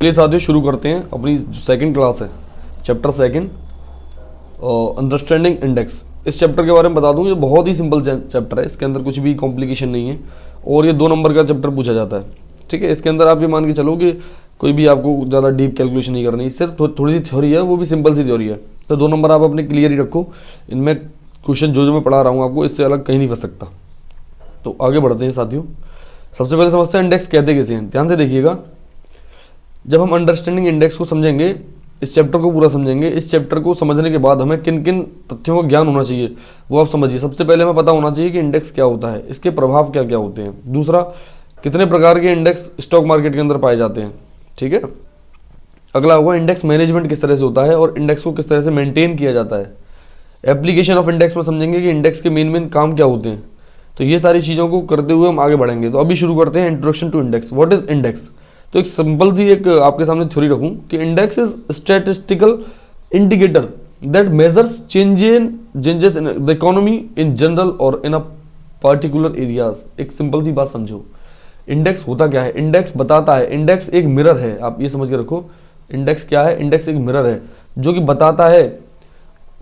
चलिए साथियों शुरू करते हैं अपनी जो सेकंड क्लास है, चैप्टर सेकंड अंडरस्टैंडिंग इंडेक्स। इस चैप्टर के बारे में बता दूं, ये बहुत ही सिंपल चैप्टर है, इसके अंदर कुछ भी कॉम्प्लिकेशन नहीं है और ये 2 नंबर का चैप्टर पूछा जाता है। ठीक है, इसके अंदर आप ये मान के चलो कि कोई भी आपको ज़्यादा डीप कैलकुलेशन नहीं करनी, सिर्फ थोड़ी सी थ्योरी है, वो भी सिंपल सी थ्योरी है। तो 2 नंबर आप अपने क्लियर ही रखो, इनमें क्वेश्चन जो मैं पढ़ा रहा हूँ आपको इससे अलग कहीं नहीं फंस सकता। तो आगे बढ़ते हैं साथियों। सबसे पहले समझते हैं इंडेक्स कहते कैसे हैं। ध्यान से देखिएगा, जब हम अंडरस्टैंडिंग इंडेक्स को समझेंगे, इस चैप्टर को पूरा समझेंगे, इस चैप्टर को समझने के बाद हमें किन किन तथ्यों का ज्ञान होना चाहिए वो आप समझिए। सबसे पहले हमें पता होना चाहिए कि इंडेक्स क्या होता है, इसके प्रभाव क्या क्या होते हैं। दूसरा, कितने प्रकार के इंडेक्स स्टॉक मार्केट के अंदर पाए जाते हैं। ठीक है, अगला होगा इंडेक्स मैनेजमेंट किस तरह से होता है और इंडेक्स को किस तरह से मेंटेन किया जाता है। एप्लीकेशन ऑफ इंडेक्स में समझेंगे कि इंडेक्स के मेन काम क्या होते हैं। तो ये सारी चीज़ों को करते हुए हम आगे बढ़ेंगे। तो अभी शुरू करते हैं introduction to index. What is index? तो एक सिंपल सी एक आपके सामने थ्योरी रखूं कि index is statistical indicator that measures changes in the economy in general और इन अ पर्टिकुलर एरियाज। एक सिंपल सी बात समझो, इंडेक्स होता क्या है? इंडेक्स बताता है, इंडेक्स एक मिरर है, आप ये समझ के रखो। इंडेक्स क्या है? इंडेक्स एक मिरर है जो कि बताता है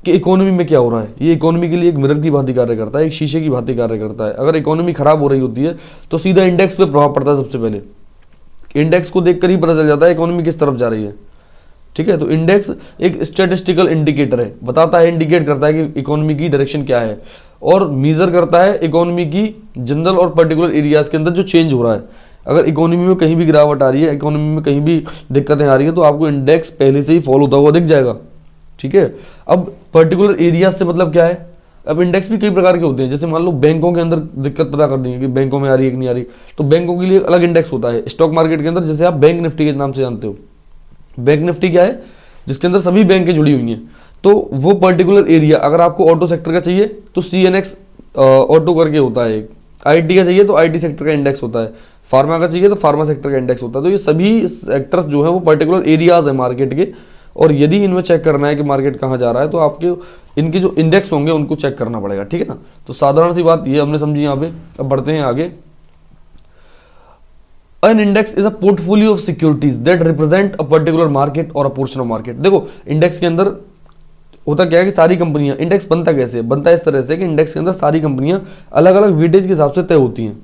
कि इकोनॉमी में क्या हो रहा है। ये इकोनॉमी के लिए एक मिरर की भांति कार्य करता है, एक शीशे की भांति कार्य करता है। अगर इकोनॉमी खराब हो रही होती है तो सीधा इंडेक्स पे प्रभाव पड़ता है। सबसे पहले इंडेक्स को देखकर ही पता चल जाता है इकोनॉमी किस तरफ जा रही है। ठीक है, तो इंडेक्स एक स्टैटिस्टिकल इंडिकेटर है, बताता है, इंडिकेट करता है कि इकोनॉमी की डायरेक्शन क्या है और मेजर करता है इकोनॉमी की जनरल और पर्टिकुलर एरियाज के अंदर जो चेंज हो रहा है। अगर इकोनॉमी में कहीं भी गिरावट आ रही है, इकोनॉमी में कहीं भी दिक्कतें आ रही है, तो आपको इंडेक्स पहले से ही फॉलो होता हुआ दिख जाएगा। ठीक है, अब पर्टिकुलर एरियाज से मतलब क्या है? अब इंडेक्स भी कई प्रकार के होते हैं। जैसे मान लो बैंकों के अंदर दिक्कत पता करनी है कि बैंकों में आ रही है कि नहीं आ रही, तो बैंकों के लिए अलग इंडेक्स होता है। स्टॉक मार्केट के अंदर जैसे आप बैंक निफ्टी के नाम से जानते हो, बैंक निफ्टी क्या है? जिसके अंदर सभी बैंकें जुड़ी हुई हैं। तो वो पर्टिकुलर एरिया, अगर आपको ऑटो सेक्टर का चाहिए तो CNX ऑटो करके होता है, IT का चाहिए तो IT सेक्टर का इंडेक्स होता है, फार्मा का चाहिए तो फार्मा सेक्टर का इंडेक्स होता है। तो ये सभी सेक्टर्स जो है वो पर्टिकुलर एरियाज है मार्केट के, और यदि इनमें चेक करना है कि मार्केट कहाँ जा रहा है तो आपके इनके जो इंडेक्स होंगे उनको चेक करना पड़ेगा। ठीक है ना, तो साधारण सी बात ये हमने समझी यहाँ पे। अब बढ़ते हैं आगे। An index is a portfolio of securities that represent a particular market or a portion of market। देखो इंडेक्स के अंदर होता क्या है कि सारी कंपनियां, इंडेक्स बनता कैसे? बनता इस तरह से कि इंडेक्स के अंदर सारी कंपनियां अलग अलग वेटेज के हिसाब से तय होती हैं।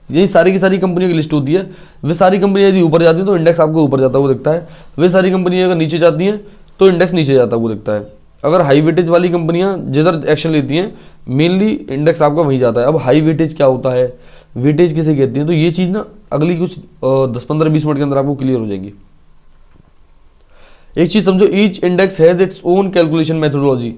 यही सारी की सारी कंपनियों की लिस्ट होती है। वे सारी कंपनियां यदि ऊपर जाती हैं तो इंडेक्स आपको ऊपर जाता हुआ दिखता है, वे सारी कंपनियां अगर नीचे जाती हैं तो इंडेक्स नीचे जाता हुआ दिखता है। अगर हाई वेटेज वाली कंपनियां जिधर एक्शन लेती हैं मेनली इंडेक्स आपका वहीं जाता है। अब हाई वेटेज क्या होता है, वेटेज किसे कहती है, तो ये चीज़ ना अगली कुछ 10-15-20 मिनट के अंदर आपको क्लियर हो जाएगी। एक चीज समझो, each index has its own calculation methodology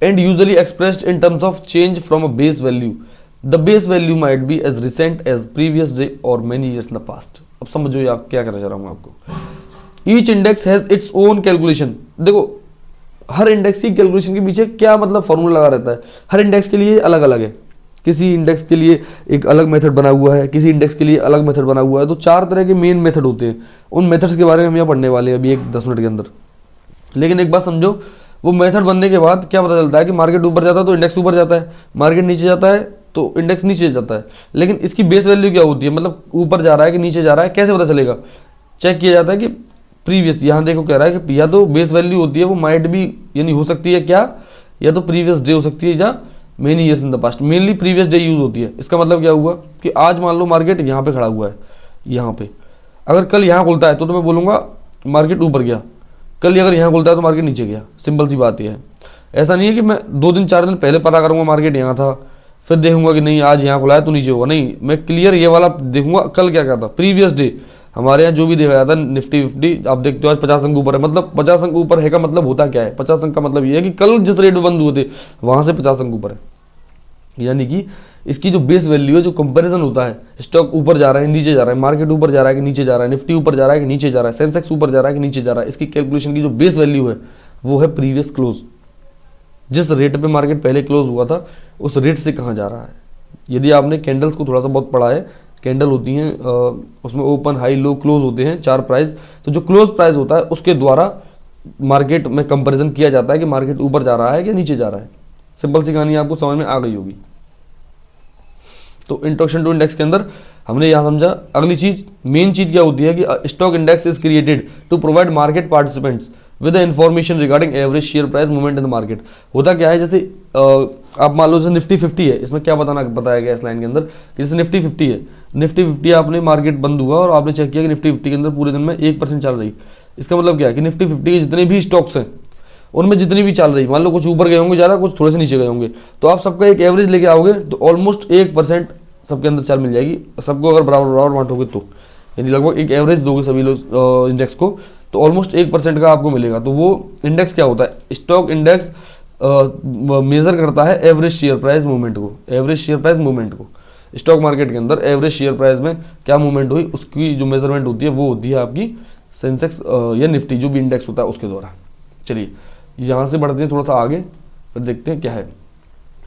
and usually expressed in terms of change from a base value. The base value might be as recent as previous day or many years in the past. अब समझो यार क्या करना चाह रहा हूं आपको। Each index has its own calculation. देखो हर इंडेक्स की कैलकुलेशन के पीछे क्या मतलब फॉर्मूला लगा रहता है। हर इंडेक्स के लिए अलग अलग है, किसी इंडेक्स के लिए एक अलग मेथड बना हुआ है, किसी इंडेक्स के लिए अलग मेथड बना हुआ है। तो 4 तरह के मेन मेथड होते हैं। उन मेथड्स के बारे में हम यहाँ पढ़ने वाले हैं अभी 10 मिनट के अंदर। लेकिन एक बात समझो, वो मेथड बनने के बाद क्या पता चलता है कि मार्केट ऊपर जाता है तो इंडेक्स ऊपर जाता है, मार्केट नीचे जाता है तो इंडेक्स नीचे जाता है। लेकिन इसकी बेस वैल्यू क्या होती है, मतलब ऊपर जा रहा है कि नीचे जा रहा है, कैसे पता चलेगा? चेक किया जाता है कि प्रीवियस, यहाँ देखो कह रहा है कि या तो बेस वैल्यू होती है वो माइट भी, यानी हो सकती है क्या, या तो प्रीवियस डे हो सकती है या many years in the past. Mainly previous day use होती है। इसका मतलब क्या हुआ कि आज मान लो मार्केट यहाँ पे खड़ा हुआ है, यहाँ पे अगर कल यहाँ खुलता है तो मैं बोलूँगा मार्केट ऊपर गया, कल अगर यहाँ खुलता है तो मार्केट नीचे गया। सिंपल सी बात यह है। ऐसा नहीं है कि मैं 2 दिन 4 दिन पहले पता करूँगा मार्केट यहाँ था फिर देखूंगा कि नहीं आज यहाँ खुला है तो नीचे होगा। नहीं, मैं क्लियर ये वाला देखूंगा कल क्या था, प्रीवियस डे हमारे यहाँ जो भी देखा जाता है निफ्टी विफ्टी, आप देखते हो आज 50 अंक ऊपर है। मतलब 50 अंक ऊपर है का मतलब होता क्या है? 50 अंक का मतलब ये है कि कल जिस रेट में बंद हुए थे वहां से 50 अंक ऊपर है। यानी कि इसकी जो बेस वैल्यू है, जो कंपैरिजन होता है, स्टॉक ऊपर जा रहा है नीचे जा रहा है, मार्केट ऊपर जा रहा है कि नीचे जा रहा है, निफ्टी ऊपर जा रहा है कि नीचे जा रहा है, सेंसेक्स ऊपर जा रहा है कि नीचे जा रहा है, इसकी कैलकुलेशन की जो बेस वैल्यू है वो है प्रीवियस क्लोज। जिस रेट पे मार्केट पहले क्लोज हुआ था उस रेट से कहाँ जा रहा है। यदि आपने कैंडल्स को थोड़ा सा बहुत पढ़ा है, कैंडल होती हैं उसमें ओपन हाई लो क्लोज होते हैं 4 प्राइस। तो जो क्लोज प्राइस होता है उसके द्वारा मार्केट में कंपैरिजन किया जाता है कि मार्केट ऊपर जा रहा है कि नीचे जा रहा है। सिंपल सी कहानी आपको समझ में आ गई होगी। तो इंट्रोडक्शन टू इंडेक्स के अंदर हमने यहाँ समझा। अगली चीज, मेन चीज क्या होती है कि stock index is created to provide market participants with the information regarding average share price movement in the market. होता क्या है, जैसे आप मान लो जैसे निफ्टी 50 है, इसमें क्या बताया गया इस लाइन के अंदर कि जैसे निफ्टी 50 है, निफ्टी 50 आपने मार्केट बंद हुआ और आपने चेक किया कि निफ्टी 50 के अंदर पूरे दिन में 1% चल रही। इसका मतलब क्या है कि निफ्टी 50 के जितने भी स्टॉक्स हैं उनमें जितनी भी चल रही, मान लो कुछ ऊपर गए होंगे ज़्यादा, कुछ थोड़े से नीचे गए होंगे, तो आप सबका एक एवरेज लेके आओगे तो ऑलमोस्ट 1% सबके अंदर चाल मिल जाएगी। सबको अगर बराबर बराबर बांटोगे तो यानी लगभग एक एवरेज दोगे सभी लोग इंडेक्स को, तो ऑलमोस्ट 1% का आपको मिलेगा। तो वो इंडेक्स क्या होता है, स्टॉक इंडेक्स मेजर करता है एवरेज शेयर प्राइस मूवमेंट को। एवरेज शेयर प्राइस मूवमेंट को स्टॉक मार्केट के अंदर एवरेज शेयर प्राइस में क्या मूवमेंट हुई, उसकी जो मेजरमेंट होती है वो होती है आपकी सेंसेक्स या निफ्टी जो भी इंडेक्स होता है उसके द्वारा। चलिए यहाँ से बढ़ते हैं थोड़ा सा आगे, फिर देखते हैं क्या है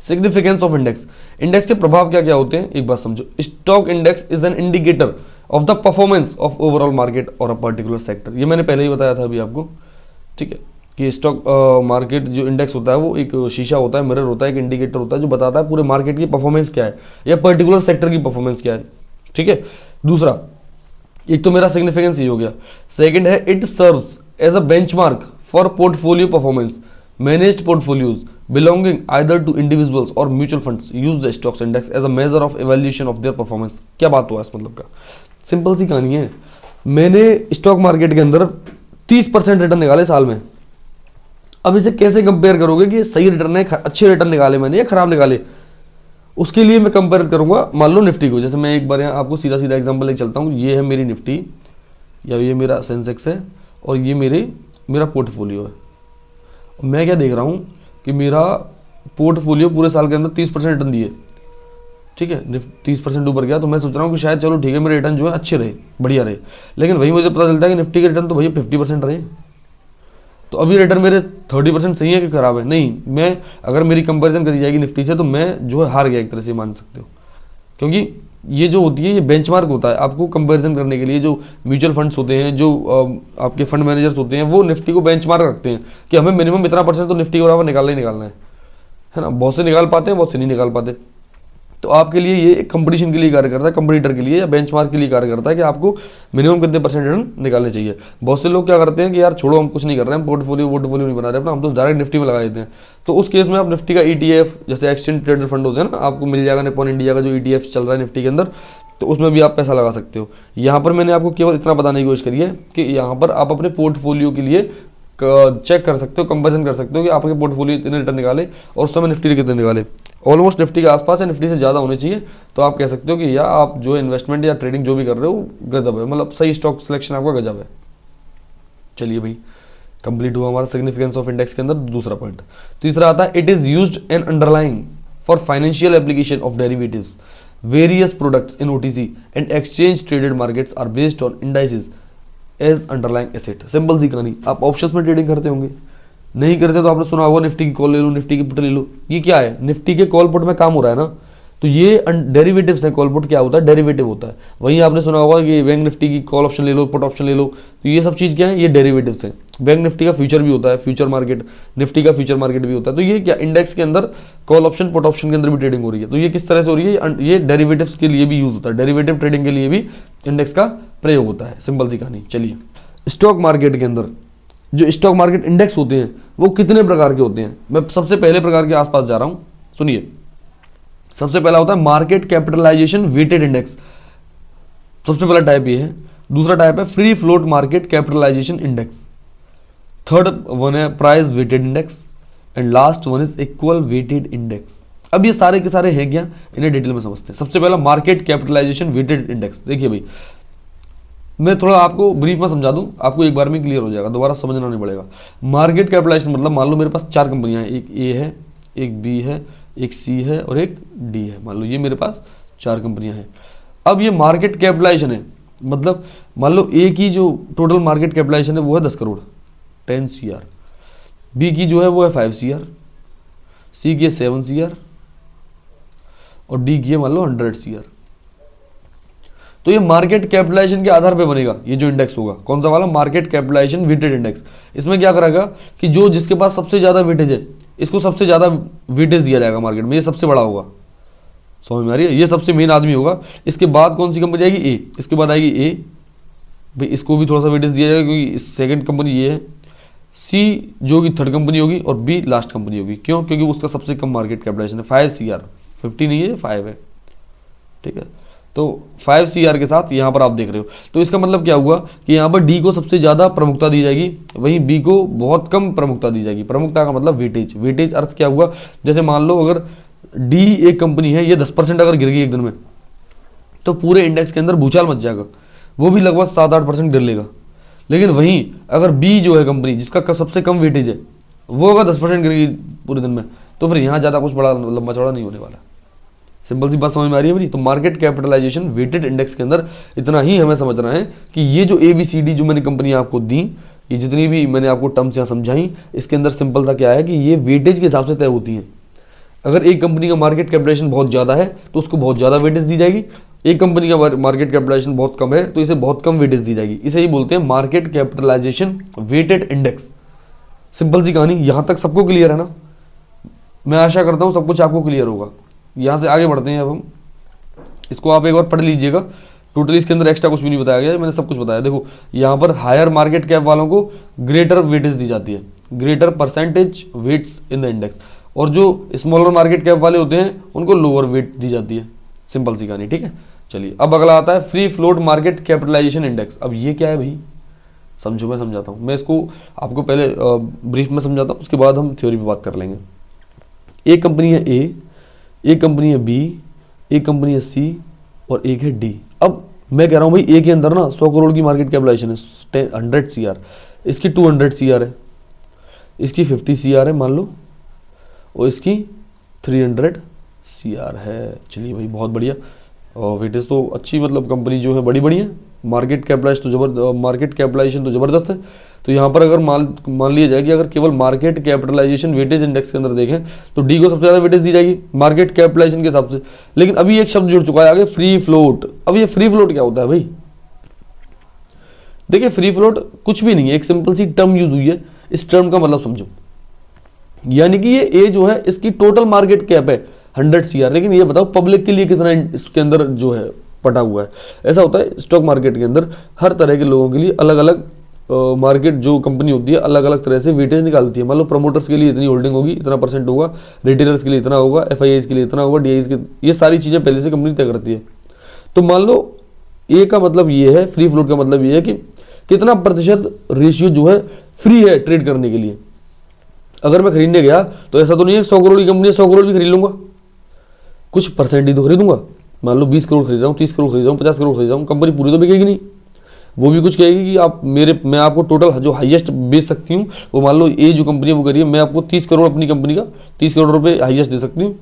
सिग्निफिकेंस ऑफ इंडेक्स। इंडेक्स के प्रभाव क्या क्या होते हैं एक बात समझो। Stock index is an indicator of the performance of overall market और अ पर्टिकुलर सेक्टर। ये मैंने पहले ही बताया था अभी आपको, ठीक है, कि स्टॉक मार्केट जो इंडेक्स होता है वो एक शीशा होता है, मिरर होता है, एक इंडिकेटर होता है जो बताता है पूरे मार्केट की परफॉर्मेंस क्या है या पर्टिकुलर सेक्टर की परफॉर्मेंस क्या है, ठीक है। दूसरा, एक तो मेरा सिग्निफिकेंस ये हो गया। सेकंड है it serves as a benchmark for portfolio performance. Managed portfolios belonging either to individuals or mutual funds use the stocks index as a measure of evaluation of their performance। क्या बात हुआ इस मतलब का, सिंपल सी कहानी है। मैंने स्टॉक मार्केट के अंदर 30% रिटर्न निकाले साल में। अब इसे कैसे कंपेयर करोगे कि सही रिटर्न है, अच्छे रिटर्न निकाले मैंने या खराब निकाले, उसके लिए मैं कंपेयर करूंगा मान लो निफ्टी को। जैसे मैं एक बार यहाँ आपको सीधा सीधा एग्जांपल लेके चलता हूँ। ये है मेरी निफ्टी या ये मेरा सेंसेक्स है और ये मेरा पोर्टफोलियो है। मैं क्या देख रहा हूँ कि मेरा पोर्टफोलियो पूरे साल के अंदर 30% रिटर्न दिए, ठीक है, 30% ऊपर गया, तो मैं सोच रहा हूँ कि शायद चलो ठीक है मेरे रिटर्न जो है अच्छे रहे, बढ़िया रहे। लेकिन वही मुझे पता चलता है कि निफ्टी के रिटर्न तो भैया 50% रहे। तो अभी रिटर्न मेरे 30% सही है कि खराब है? नहीं, मैं अगर मेरी कंपैरिजन करी जाएगी निफ्टी से तो मैं जो है हार गया एक तरह से मान सकते हो, क्योंकि ये जो होती है ये बेंचमार्क होता है आपको कंपैरिजन करने के लिए। जो म्यूचुअल फंड्स होते हैं, जो आपके फंड मैनेजर्स होते हैं, वो निफ्टी को बेंचमार्क रखते हैं कि हमें मिनिमम इतना परसेंट तो निफ्टी के बराबर निकालना ही निकालना है ना। बहुत से निकाल पाते हैं, बहुत से नहीं निकाल पाते। तो आपके लिए ये एक कंपटीशन के लिए कार्य करता है, कंपटीटर के लिए या बेंचमार्क के लिए कार्य करता है कि आपको मिनिमम कितने परसेंट रिटर्न निकालने चाहिए। बहुत से लोग क्या करते हैं कि यार छोड़ो हम कुछ नहीं कर रहे हैं, पोर्टफोलियो नहीं बना रहे अपना, हम तो डायरेक्ट निफ्टी में लगा देते हैं। तो उस केस में आप निफ्टी का ETF जैसे एक्सचेंज ट्रेडेड फंड होते हैं ना, आपको मिल जाएगा निप्पॉन इंडिया का जो ETF चल रहा है निफ्टी के अंदर, तो उसमें भी आप पैसा लगा सकते हो। यहाँ पर मैंने आपको केवल इतना बताने की कोशिश करी है कि यहाँ पर आप अपने पोर्टफोलियो के लिए चेक कर सकते हो, कंपेरिजन कर सकते हो कि आपके पोर्टफोलियो इतने रिटर्न निकाले और उस समय निफ्टी के कितने निकाले। ऑलमोस्ट निफ्टी के आसपास या निफ्टी से ज़्यादा होने चाहिए, तो आप कह सकते हो कि या आप जो इन्वेस्टमेंट या ट्रेडिंग जो भी कर रहे हो गजब है, मतलब सही स्टॉक सिलेक्शन आपका गजब है। चलिए भाई, कंप्लीट हुआ हमारा सिग्निफिकेंस ऑफ इंडेक्स के अंदर। दूसरा पॉइंट, तीसरा आता है it is used and underlying for financial application of derivatives. Various products in OTC and exchange traded markets are based on indices as underlying asset. Simple सी कहानी, आप ऑप्शंस में ट्रेडिंग करते होंगे, नहीं करते तो आपने सुना होगा निफ्टी की कॉल ले लो, निफ्टी की पुट ले लो। ये क्या है, निफ्टी के कॉल पुट में काम हो रहा है ना, तो ये डेरिवेटिव्स है। कॉल पुट क्या होता है, डेरिवेटिव होता है। वहीं आपने सुना होगा कि बैंक निफ्टी की कॉल ऑप्शन ले लो, पुट ऑप्शन ले लो, तो ये सब चीज़ क्या है, ये डेरिवेटिव्स हैं। बैंक निफ्टी का फ्यूचर भी होता है, फ्यूचर मार्केट, निफ्टी का फ्यूचर मार्केट भी होता है। तो ये क्या, इंडेक्स के अंदर कॉल ऑप्शन पुट ऑप्शन के अंदर भी ट्रेडिंग हो रही है। तो ये किस तरह से हो रही है, ये डेरिवेटिव्स के लिए भी यूज होता है, डेरिवेटिव ट्रेडिंग के लिए भी इंडेक्स का प्रयोग होता है। सिंपल सी कहानी। चलिए, स्टॉक मार्केट के अंदर जो स्टॉक मार्केट इंडेक्स होते हैं वो कितने प्रकार के होते हैं। मैं सबसे पहले प्रकार के आसपास जा रहा हूं, सुनिए। सबसे पहला होता है मार्केट कैपिटलाइजेशन वेटेड इंडेक्स, सबसे पहला टाइप ये है। दूसरा टाइप है free float market capitalization index. Third one है price weighted index and last one is equal weighted index. अब ये सारे के सारे हैं क्या, इन्हें डिटेल में समझते हैं। सबसे पहला मार्केट कैपिटलाइजेशन वेटेड इंडेक्स। देखिए भाई, मैं थोड़ा आपको ब्रीफ में समझा दूं, आपको एक बार में क्लियर हो जाएगा, दोबारा समझना नहीं पड़ेगा। मार्केट कैपिटलाइजेशन मतलब मान लो मेरे पास 4 कंपनियां हैं, एक A है, एक B है, एक C है और एक D है। मान लो ये मेरे पास 4 कंपनियां हैं। अब ये मार्केट कैपिटलाइजेशन है, मतलब मान लो A की जो टोटल मार्केट कैपिटलाइजेशन है वो है 10 करोड़ 10 CR, B की जो है वो है 5 CR, C की है 7 CR और D की है मान लो 100 CR। तो ये मार्केट कैपिटलाइजेशन के आधार पे बनेगा ये जो इंडेक्स होगा। कौन सा वाला, मार्केट कैपिटलाइजेशन वेटेड इंडेक्स। इसमें क्या करेगा कि जो जिसके पास सबसे ज्यादा वेटेज है इसको सबसे ज्यादा वेटेज दिया जाएगा मार्केट में, ये सबसे बड़ा होगा। समझ में आ रही है? ये सबसे मेन आदमी होगा। इसके बाद कौन सी कंपनी आएगी? ए। इसके बाद आएगी ए, भाई इसको भी थोड़ा सा वेटेज दिया जाएगा क्योंकि सेकंड कंपनी ये है। सी जो कि थर्ड कंपनी होगी और बी लास्ट कंपनी होगी। क्यों? क्योंकि उसका सबसे कम मार्केट कैपिटलाइजेशन है, 5 CR, 50 नहीं है, 5 है, ठीक है। तो 5 CR के साथ यहाँ पर आप देख रहे हो, तो इसका मतलब क्या हुआ कि यहाँ पर डी को सबसे ज़्यादा प्रमुखता दी जाएगी, वहीं बी को बहुत कम प्रमुखता दी जाएगी। प्रमुखता का मतलब वेटेज। वेटेज अर्थ क्या हुआ, जैसे मान लो अगर डी एक कंपनी है, ये 10% अगर गिर गई एक दिन में, तो पूरे इंडेक्स के अंदर भूचाल मच जाएगा, वो भी लगभग 7-8% गिर लेगा। लेकिन वहीं अगर बी जो है कंपनी जिसका सबसे कम वेटेज है, वो अगर 10% गिर गई पूरे दिन में, तो फिर यहाँ ज़्यादा कुछ बड़ा लंबा चौड़ा नहीं होने वाला। सिंपल सी बात समझ में आ रही है मेरी? तो मार्केट कैपिटलाइजेशन वेटेड इंडेक्स के अंदर इतना ही हमें समझना है कि ये जो ABCD जो मैंने कंपनी आपको दी, ये जितनी भी मैंने आपको टर्म्स यहाँ समझाई, इसके अंदर सिंपल सा क्या है कि ये वेटेज के हिसाब से तय होती हैं। अगर एक कंपनी का मार्केट कैपिटलाइजेशन बहुत ज़्यादा है तो उसको बहुत ज़्यादा वेटेज दी जाएगी, एक कंपनी का मार्केट कैपिटलाइजेशन बहुत कम है तो इसे बहुत कम वेटेज दी जाएगी। इसे ही बोलते हैं market capitalization weighted index. Simple सी कहानी, यहाँ तक सबको क्लियर है ना? मैं आशा करता हूँ सब कुछ आपको क्लियर होगा। यहाँ से आगे बढ़ते हैं अब हम। इसको आप एक बार पढ़ लीजिएगा। टोटली इसके अंदर एक्स्ट्रा कुछ भी नहीं बताया गया है, मैंने सब कुछ बताया। देखो यहाँ पर हायर मार्केट कैप वालों को ग्रेटर वेटेज दी जाती है, greater percentage weights in the index, और जो स्मॉलर मार्केट कैप वाले होते हैं उनको लोअर वेट दी जाती है। सिंपल सी कहानी, ठीक है। चलिए अब अगला आता है free float market capitalization index. अब ये क्या है भाई? समझो, मैं समझाता हूँ। मैं इसको आपको पहले ब्रीफ में समझाता हूँ, उसके बाद हम थ्योरी पे बात कर लेंगे। एक कंपनी है ए, एक कंपनी है बी, एक कंपनी है सी और एक है डी। अब मैं कह रहा हूँ भाई ए के अंदर ना 100 करोड़ की मार्केट कैपिटलाइजेशन है, 100 CR, इसकी 200 CR है, इसकी 50 CR है मान लो, और इसकी 300 CR है। चलिए भाई बहुत बढ़िया, और वेटेज तो अच्छी, मतलब कंपनी जो है बड़ी बड़ी है, मार्केट कैपिटलाइजेशन तो ज़बरदस्त है। तो यहाँ पर अगर मान लिया जाए कि अगर केवल मार्केट कैपिटलाइजेशन वेटेज इंडेक्स के अंदर देखें तो डी को सबसे ज़्यादा वेटेज दी जाएगी मार्केट कैपिटलाइजेशन के हिसाब से। लेकिन अभी एक शब्द जुड़ चुका है आगे, फ्री फ्लोट। अब ये फ्री फ्लोट क्या होता है भाई? देखिए फ्री फ्लोट कुछ भी नहीं है, एक सिंपल सी टर्म यूज हुई है। इस टर्म का मतलब समझो, यानी कि ये ए जो है इसकी टोटल मार्केट कैप है 100 CR, लेकिन ये बताओ पब्लिक के लिए कितना इसके अंदर जो है पटा हुआ है। ऐसा होता है स्टॉक मार्केट के अंदर, हर तरह के लोगों के लिए अलग अलग मार्केट जो कंपनी होती है अलग अलग तरह से वेटेज निकालती है। मान लो प्रमोटर्स के लिए इतनी होल्डिंग होगी, इतना परसेंट होगा, रिटेलर्स के लिए इतना होगा, FIIs के लिए इतना होगा, DIs के, ये सारी चीज़ें पहले से कंपनी तय करती है। तो मान लो ए का मतलब ये है, फ्री फ्लोट का मतलब ये है कि कितना प्रतिशत रेशियो जो है फ्री है ट्रेड करने के लिए। अगर मैं खरीदने गया तो ऐसा तो नहीं है 100 करोड़ की कंपनी है 100 करोड़ भी खरीद लूंगा, कुछ परसेंट ही तो खरीदूंगा। मान लो 20 करोड़ खरीद रहा हूँ, 30 करोड़ खरीद रहा हूँ, 50 करोड़ खरीद रहा हूँ, कंपनी पूरी तो बिकेगी नहीं। वो भी कुछ कहेगी कि आप मैं आपको टोटल जो हाईएस्ट बेच सकती हूँ, वो मान लो ए जो कंपनी है वो करिए, मैं आपको 30 करोड़ अपनी कंपनी का 30 करोड़ रुपये हाईएस्ट दे सकती हूँ।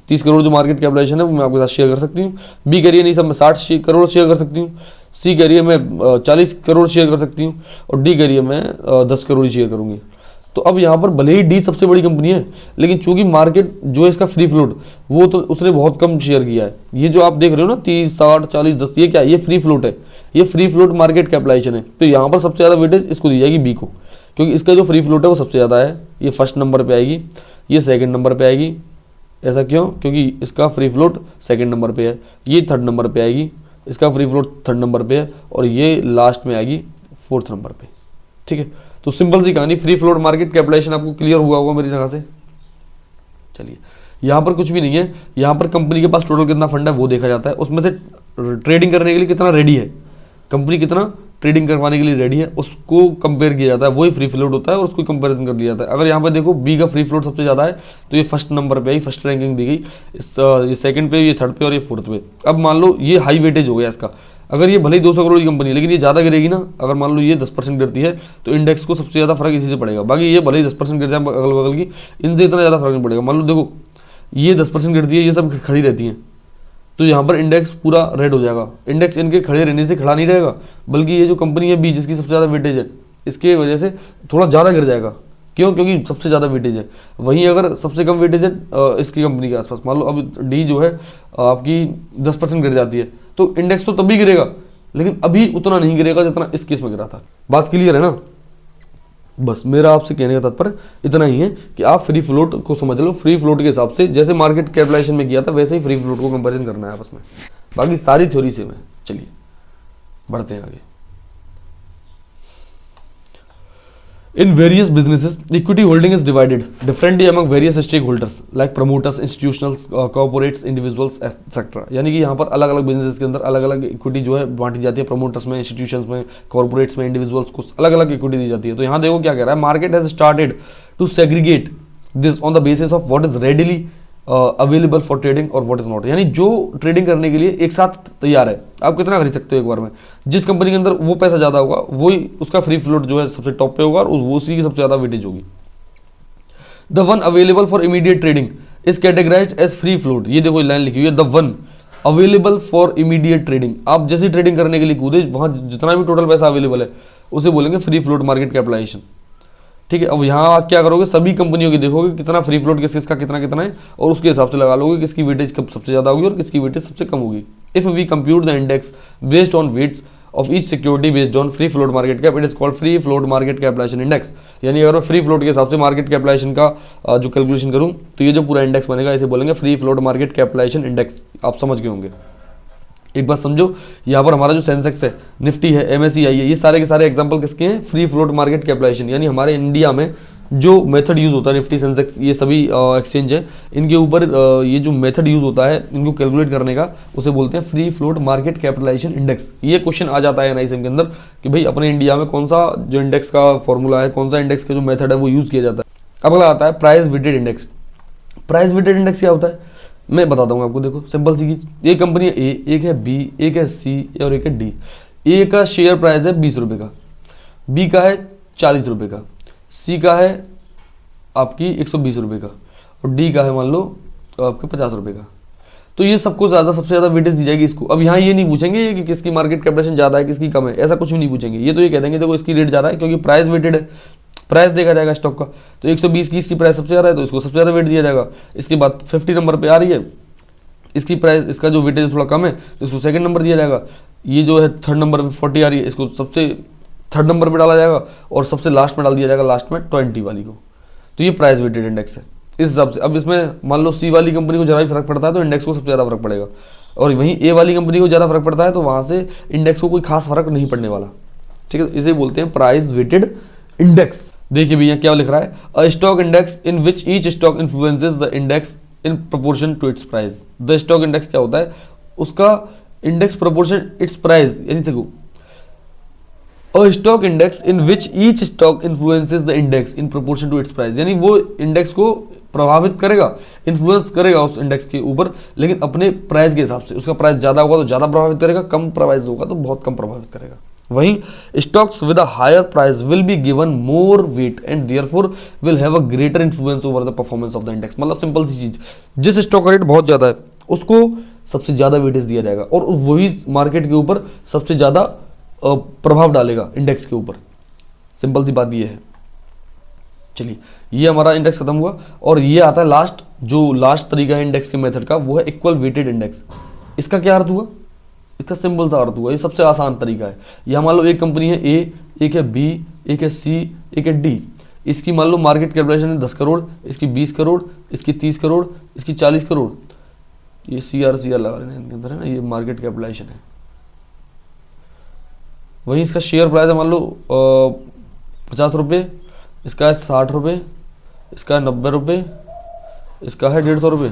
30 करोड़ जो मार्केट कैपिटलाइजेशन है वो मैं आपके साथ शेयर कर सकती हूँ। बी कह रही है नहीं सब मैं 60 करोड़ शेयर कर सकती हूँ। सी कह रही है मैं 40 करोड़ शेयर कर सकती हूँ। और डी कह रही है मैं 10 करोड़ ही शेयर करूँगी। तो अब यहाँ पर भले ही डी सबसे बड़ी कंपनी है, लेकिन चूंकि मार्केट जो है इसका फ्री फ्लोट वो तो उसने बहुत कम शेयर किया है। ये जो आप देख रहे हो ना 30, 60, 40, 10, ये क्या है? ये फ्री फ्लोट है, ये फ्री फ्लोट मार्केट कैपिटलाइजेशन है। तो यहाँ पर सबसे ज़्यादा वेटेज इसको दी जाएगी बी को, क्योंकि इसका जो फ्री फ्लोट है वो सबसे ज़्यादा है। ये फर्स्ट नंबर पर आएगी, ये सेकेंड नंबर पर आएगी। ऐसा क्यों? क्योंकि इसका फ्री फ्लोट सेकेंड नंबर पर है, ये थर्ड नंबर पर आएगी, इसका फ्री फ्लोट थर्ड नंबर पर है, और ये लास्ट में आएगी फोर्थ नंबर पर। ठीक है, तो सिंपल सी कहानी, फ्री फ्लोट मार्केट कैपिटलाइजेशन आपको क्लियर हुआ होगा मेरी जगह से। चलिए यहाँ पर कुछ भी नहीं है, यहाँ पर कंपनी के पास टोटल कितना फंड है वो देखा जाता है, उसमें से ट्रेडिंग करने के लिए कितना रेडी है कंपनी, कितना ट्रेडिंग करवाने के लिए रेडी है, उसको कंपेयर किया जाता है। वही फ्री फ्लोट होता है और उसको कंपेरिजन कर दिया जाता है। अगर यहाँ पर देखो बी का फ्री फ्लोट सबसे ज़्यादा है तो ये फर्स्ट नंबर पे आई, फर्स्ट रैंकिंग दी गई, ये सेकंड पे, ये थर्ड पे और ये फोर्थ पे। अब मान लो ये हाई वेटेज हो गया इसका, अगर ये भले ही 200 करोड़ की कंपनी है लेकिन ये ज़्यादा गिरेगी ना, अगर मान लो ये 10% गिरती है तो इंडेक्स को सबसे ज़्यादा फर्क इसी से पड़ेगा। बाकी ये भले ही 10% गिर जाए अगल बगल की, इनसे इतना ज़्यादा फर्क नहीं पड़ेगा। मान लो देखो ये 10% गिरती है, ये सब खड़ी रहती हैं, तो यहाँ पर इंडेक्स पूरा रेड हो जाएगा। इंडेक्स इनके खड़े रहने से खड़ा नहीं रहेगा, बल्कि ये जो कंपनी है बी जिसकी सबसे ज़्यादा वेटेज है, इसके वजह से थोड़ा ज़्यादा गिर जाएगा। क्यों? क्योंकि सबसे ज़्यादा वेटेज है। वहीं अगर सबसे कम वेटेज है इसकी कंपनी के आसपास, मान लो अब डी जो है आपकी 10% गिर जाती है, तो इंडेक्स तो तभी गिरेगा, लेकिन अभी उतना नहीं गिरेगा जितना इस केस में गिरा था। बात क्लियर है ना? बस मेरा आपसे कहने का तात्पर्य इतना ही है कि आप फ्री फ्लोट को समझ लो। फ्री फ्लोट के हिसाब से जैसे मार्केट कैपिटलाइजेशन में किया था वैसे ही फ्री फ्लोट को कंपैरिजन करना है आपस में, बाकी सारी थ्योरी सेम है। चलिए बढ़ते हैं आगे। In various businesses, equity holding is divided differently among various stakeholders like promoters, institutionals, corporates, individuals, etc. यानी कि यहाँ पर अलग अलग बिजनेस के अंदर अलग अलग इक्विटी जो है बांटी जाती है, प्रमोटर्स में, इंस्टीट्यूशंस में, कॉर्पोरेट्स में, इंडिविजुअल्स को अलग अलग इक्विटी दी जाती है। तो यहाँ देखो क्या कह रहा है, market has started to segregate this on the basis of what is readily available for trading और व्हाट इज नॉट। यानी जो ट्रेडिंग करने के लिए एक साथ तैयार है, आप कितना खरीद सकते हो एक बार में, जिस कंपनी के अंदर वो पैसा ज़्यादा होगा वही उसका फ्री फ्लोट जो है सबसे टॉप पे होगा और वो उसी की सबसे ज़्यादा वेटेज होगी। The one available for immediate trading is categorized as free float. ये देखो लाइन लिखी हुई है, the one available for immediate trading. आप जैसे ट्रेडिंग करने के लिए कूदे, वहाँ जितना भी टोटल पैसा अवेलेबल है उसे बोलेंगे फ्री फ्लोट मार्केट कैपिटलाइजेशन। ठीक है, अब यहाँ क्या करोगे, सभी कंपनियों की देखोगे कितना फ्री फ्लोट किस किसका कितना कितना है और उसके हिसाब से लगा लोगे किसकी वेटेज कब सबसे ज़्यादा होगी और किसकी वेटेज सबसे कम होगी। If we compute the index based on weights of each security based on free float market cap, it is called free float market capitalization index. यानी अगर मैं फ्री फ्लोट के हिसाब से मार्केट कैपिटलाइजेशन का जो कैलकुलेशन करूँ तो ये जो पूरा इंडेक्स बनेगा इसे बोलेंगे free float market capitalization index. आप समझ गए होंगे। एक बात समझो, यहाँ पर हमारा जो सेंसेक्स है, निफ्टी है, MSCI है, ये सारे के सारे एग्जांपल किसके हैं, फ्री फ्लोट मार्केट कैपिटलाइजेशन। यानी हमारे इंडिया में जो मेथड यूज होता है, निफ्टी, सेंसेक्स, ये सभी एक्सचेंज है, इनके ऊपर ये जो मेथड यूज होता है इनको कैलकुलेट करने का, उसे बोलते हैं free float market capitalization index. ये क्वेश्चन आ जाता है NISM के अंदर कि भाई अपने इंडिया में कौन सा जो इंडेक्स का फॉर्मूला है, कौन सा इंडेक्स का जो मेथड है वो यूज किया जाता है। अब अगला आता है price weighted index. Price weighted index क्या होता है मैं बताता हूँ आपको। देखो सिंपल सी चीज, एक कंपनी है A, एक है B, एक है C और एक है D। A का शेयर प्राइस है 20 रुपये का, B का है 40 रुपये का, C का है आपकी 120 रुपये का और D का है मान लो आपके 50 रुपये का। तो ये सबको सबसे ज़्यादा वेटेज दी जाएगी इसको। अब यहाँ ये नहीं पूछेंगे कि किसकी मार्केट कैपिटलाइजेशन ज़्यादा है किसकी कम है, ऐसा कुछ भी नहीं पूछेंगे। ये तो ये कह देंगे देखो इसकी रेट ज़्यादा है क्योंकि प्राइस वेटेड है, प्राइस देखा जाएगा स्टॉक का। तो 120 की इसकी प्राइस सबसे ज़्यादा है तो इसको सबसे ज़्यादा वेट दिया जाएगा। इसके बाद 50 नंबर पे आ रही है, इसकी प्राइस, इसका जो वेटेज थोड़ा कम है तो इसको सेकंड नंबर दिया जाएगा। ये जो है थर्ड नंबर पे 40 आ रही है, इसको सबसे थर्ड नंबर पे डाला जाएगा और सबसे लास्ट में डाल दिया जाएगा लास्ट में 20 वाली को। तो ये प्राइस वेटेड इंडेक्स है इस हिसाब से। अब इसमें मान लो C वाली कंपनी को जरा भी फर्क पड़ता है तो इंडेक्स को सबसे ज़्यादा फर्क पड़ेगा, और वहीं A वाली कंपनी को ज़्यादा फर्क पड़ता है तो वहाँ से इंडेक्स को कोई खास फर्क नहीं पड़ने वाला। ठीक है, इसे बोलते हैं प्राइस वेटेड इंडेक्स। देखिए भैया क्या लिख रहा है, a stock index in which each stock influences the index in proportion to its price. The stock index क्या होता है, उसका इंडेक्स प्रोपोर्शन इट्स प्राइस। यानी देखो a stock index in which each stock influences the index in proportion to its price. यानी वो index को प्रभावित करेगा, इन्फ्लुएंस करेगा उस इंडेक्स के ऊपर, लेकिन अपने प्राइस के हिसाब से। उसका प्राइस ज़्यादा होगा तो ज़्यादा प्रभावित करेगा, कम प्राइस होगा तो बहुत कम प्रभावित करेगा। वहीं stocks with a higher price will be given more weight and therefore will have a greater influence over the performance of the index. मतलब सिंपल सी चीज, जिस स्टॉक का रेट बहुत ज्यादा है उसको सबसे ज्यादा वेटेज दिया जाएगा और वही मार्केट के ऊपर सबसे ज्यादा प्रभाव डालेगा इंडेक्स के ऊपर। सिंपल सी बात ये है। चलिए ये हमारा इंडेक्स खत्म हुआ और ये आता है लास्ट तरीका है इंडेक्स के मेथड का, वो है इक्वल वेटेड इंडेक्स। इसका क्या अर्थ हुआ, इसका सिंपल सा अर्थ हुआ, ये सबसे आसान तरीका है। यहाँ मान लो एक कंपनी है A, एक है B, एक है C, एक है D। इसकी मान लो मार्केट कैपिटलाइजेशन है 10 करोड़, इसकी 20 करोड़, इसकी 30 करोड़, इसकी 40 करोड़। ये CR लगा रहे हैं इनके अंदर है ना, ये मार्केट कैपिटलाइजेशन है। वहीं इसका शेयर प्राइस है मान लो 50 रुपये, इसका है 60 रुपये, इसका है 90 रुपये, इसका है 150 रुपये।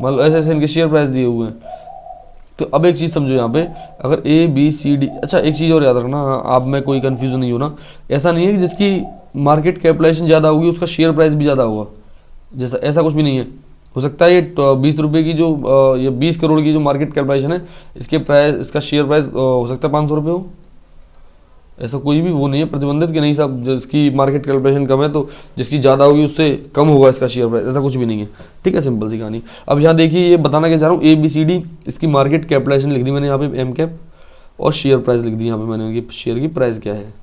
मान लो ऐसे ऐसे इनके शेयर प्राइस दिए हुए हैं। तो अब एक चीज़ समझो यहाँ पे, अगर A B C D, अच्छा एक चीज़ और याद रखना, आप में कोई कन्फ्यूजन नहीं होना, ऐसा नहीं है कि जिसकी मार्केट कैपिटलाइजेशन ज़्यादा होगी उसका शेयर प्राइस भी ज़्यादा होगा, जैसा ऐसा कुछ भी नहीं है। हो सकता है ये 20 रुपये की जो ये 20 करोड़ की जो मार्केट कैपिटलाइजेशन है, इसके प्राइस, इसका शेयर प्राइस हो सकता है 500 रुपये हो। ऐसा कोई भी वो नहीं है प्रतिबंधित कि नहीं साहब जिसकी मार्केट कैपिटलाइजेशन कम है तो जिसकी ज़्यादा होगी उससे कम होगा इसका शेयर प्राइस, ऐसा कुछ भी नहीं है। ठीक है, सिंपल सी कहानी। अब यहाँ देखिए ये बताना क्या चाह रहा हूँ, A B C D, इसकी मार्केट कैपिटलाइजेशन लिख दी मैंने यहाँ पे M कैप, और शेयर प्राइस लिख दी यहाँ पे मैंने कि शेयर की प्राइस क्या है।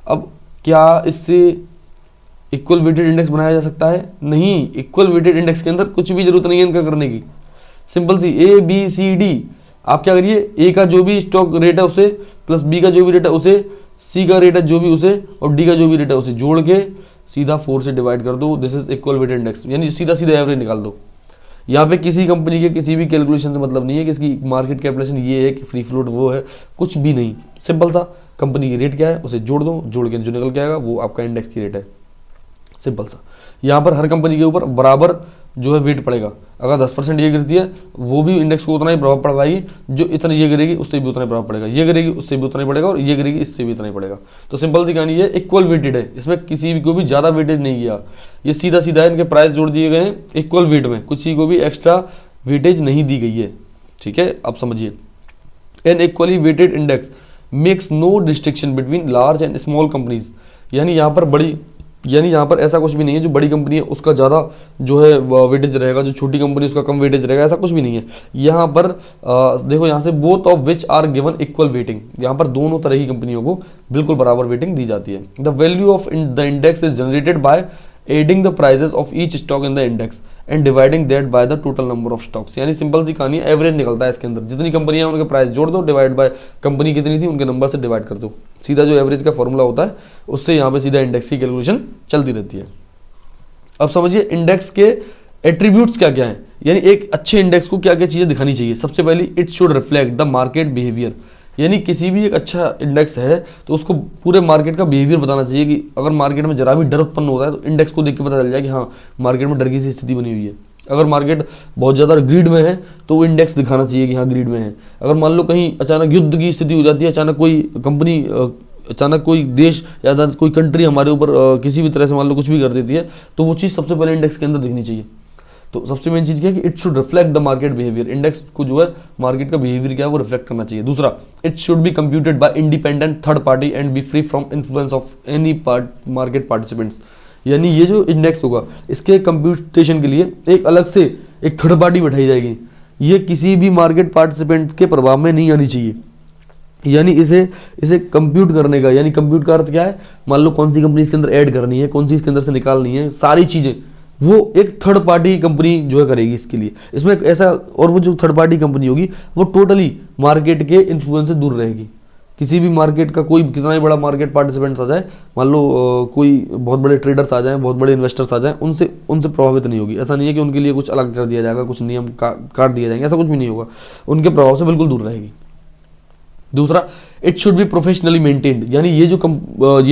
अब क्या इससे इक्वल वेटेड इंडेक्स बनाया जा सकता है? नहीं, इक्वल वेटेड इंडेक्स के अंदर कुछ भी जरूरत नहीं है इनका करने की। सिंपल सी A B C D, आप क्या करिए, A का जो भी स्टॉक रेट है उसे प्लस B का जो भी रेट है उसे सी का रेट है जो भी उसे, और डी का जो भी रेट है उसे जोड़ के सीधा 4 से डिवाइड कर दो, this is equal weighted index, यानी सीधा सीधा एवरेज निकाल दो। यहाँ पे किसी कंपनी के किसी भी कैलकुलेशन से मतलब नहीं है कि इसकी मार्केट कैपिटलेशन ये है कि फ्री फ्लोट वो है, कुछ भी नहीं, सिंपल सा कंपनी की रेट क्या है उसे जोड़ दो, जोड़ के जो निकल के आएगा वो आपका इंडेक्स की रेट है, सिंपल सा। यहाँ पर हर कंपनी के ऊपर बराबर जो है वेट पड़ेगा, अगर 10% ये गिरती है वो भी इंडेक्स को उतना ही प्रभाव पड़ पाएगी, जो इतना ये गिरेगी उससे भी उतना ही प्रभाव पड़ेगा, ये गिरेगी उससे भी उतना ही पड़ेगा, और ये गिरेगी इससे भी इतना ही पड़ेगा। तो सिंपल सी कहानी है, इक्वल वेटेड है, इसमें किसी भी को भी ज़्यादा वेटेज नहीं किया, ये सीधा सीधा इनके प्राइस जोड़ दिए गए हैं इक्वल वेट में, किसी को भी एक्स्ट्रा वेटेज नहीं दी गई है, ठीक है। अब समझिए, an equally weighted index makes no distinction between large and small companies, यानी यहाँ पर ऐसा कुछ भी नहीं है जो बड़ी कंपनी है उसका ज़्यादा जो है वेटेज रहेगा, जो छोटी कंपनी उसका कम वेटेज रहेगा, ऐसा कुछ भी नहीं है। यहाँ पर देखो, यहाँ से both of which are given equal weighting, यहाँ पर दोनों तरह की कंपनियों को बिल्कुल बराबर वेटिंग दी जाती है। The value of the index is generated by adding the prices of each stock in the index and dividing that by the total number of stocks, यानी सिंपल सी कहानी है, एवरेज निकलता है इसके अंदर, जितनी कंपनियां उनके प्राइस जोड़ दो, डिवाइड बाय कंपनी कितनी थी उनके नंबर से डिवाइड कर दो, सीधा जो एवरेज का फॉर्मूला होता है उससे यहाँ पे सीधा इंडेक्स की कैलकुलेशन चलती रहती है। अब समझिए इंडेक्स के एट्रीब्यूट्स क्या क्या हैं, यानी एक अच्छे इंडेक्स को क्या क्या चीज़ें दिखानी चाहिए। सबसे पहली, it should reflect the market behaviour, यानी किसी भी एक अच्छा इंडेक्स है तो उसको पूरे मार्केट का बिहेवियर बताना चाहिए, कि अगर मार्केट में जरा भी डर उत्पन्न होता है तो इंडेक्स को देख के पता चल जाए कि हाँ मार्केट में डर की सी स्थिति बनी हुई है। अगर मार्केट बहुत ज़्यादा ग्रीड में है तो वो इंडेक्स दिखाना चाहिए कि हाँ ग्रीड में है। अगर मान लो कहीं अचानक युद्ध की स्थिति हो जाती है, अचानक कोई कंपनी, अचानक कोई देश या कोई कंट्री हमारे ऊपर किसी भी तरह से मान लो कुछ भी कर देती है, तो वो चीज़ सबसे पहले इंडेक्स के अंदर दिखनी चाहिए। तो सबसे मेन चीज़ क्या है कि it should reflect the market behaviour, index को जो है मार्केट का बिहेवियर क्या है वो रिफ्लेक्ट करना चाहिए। दूसरा, it should be computed bye independent third party and B free from influence of any market participants, यानी ये जो इंडेक्स होगा इसके कंप्यूटेशन के लिए एक अलग से एक थर्ड पार्टी बैठाई जाएगी, ये किसी भी मार्केट पार्टिसिपेंट के प्रभाव में नहीं आनी चाहिए। यानी इसे कंप्यूट करने का, यानी कंप्यूट का अर्थ क्या है, मान लो कौन सी कंपनी इसके अंदर ऐड करनी है, कौन सी इसके अंदर से निकालनी है, सारी चीज़ें वो एक थर्ड पार्टी कंपनी जो है करेगी इसके लिए। इसमें ऐसा, और वो जो थर्ड पार्टी कंपनी होगी वो टोटली मार्केट के इन्फ्लुएंस से दूर रहेगी। किसी भी मार्केट का कोई कितना ही बड़ा मार्केट पार्टिसिपेंट्स आ जाए, मान लो कोई बहुत बड़े ट्रेडर्स आ जाएं, बहुत बड़े इन्वेस्टर्स आ जाएं, उनसे प्रभावित नहीं होगी। ऐसा नहीं है कि उनके लिए कुछ अलग कर दिया जाएगा, कुछ नियम काट दिए जाएंगे, ऐसा कुछ भी नहीं होगा, उनके प्रभाव से बिल्कुल दूर रहेगी। दूसरा, it should be professionally maintained, यानी ये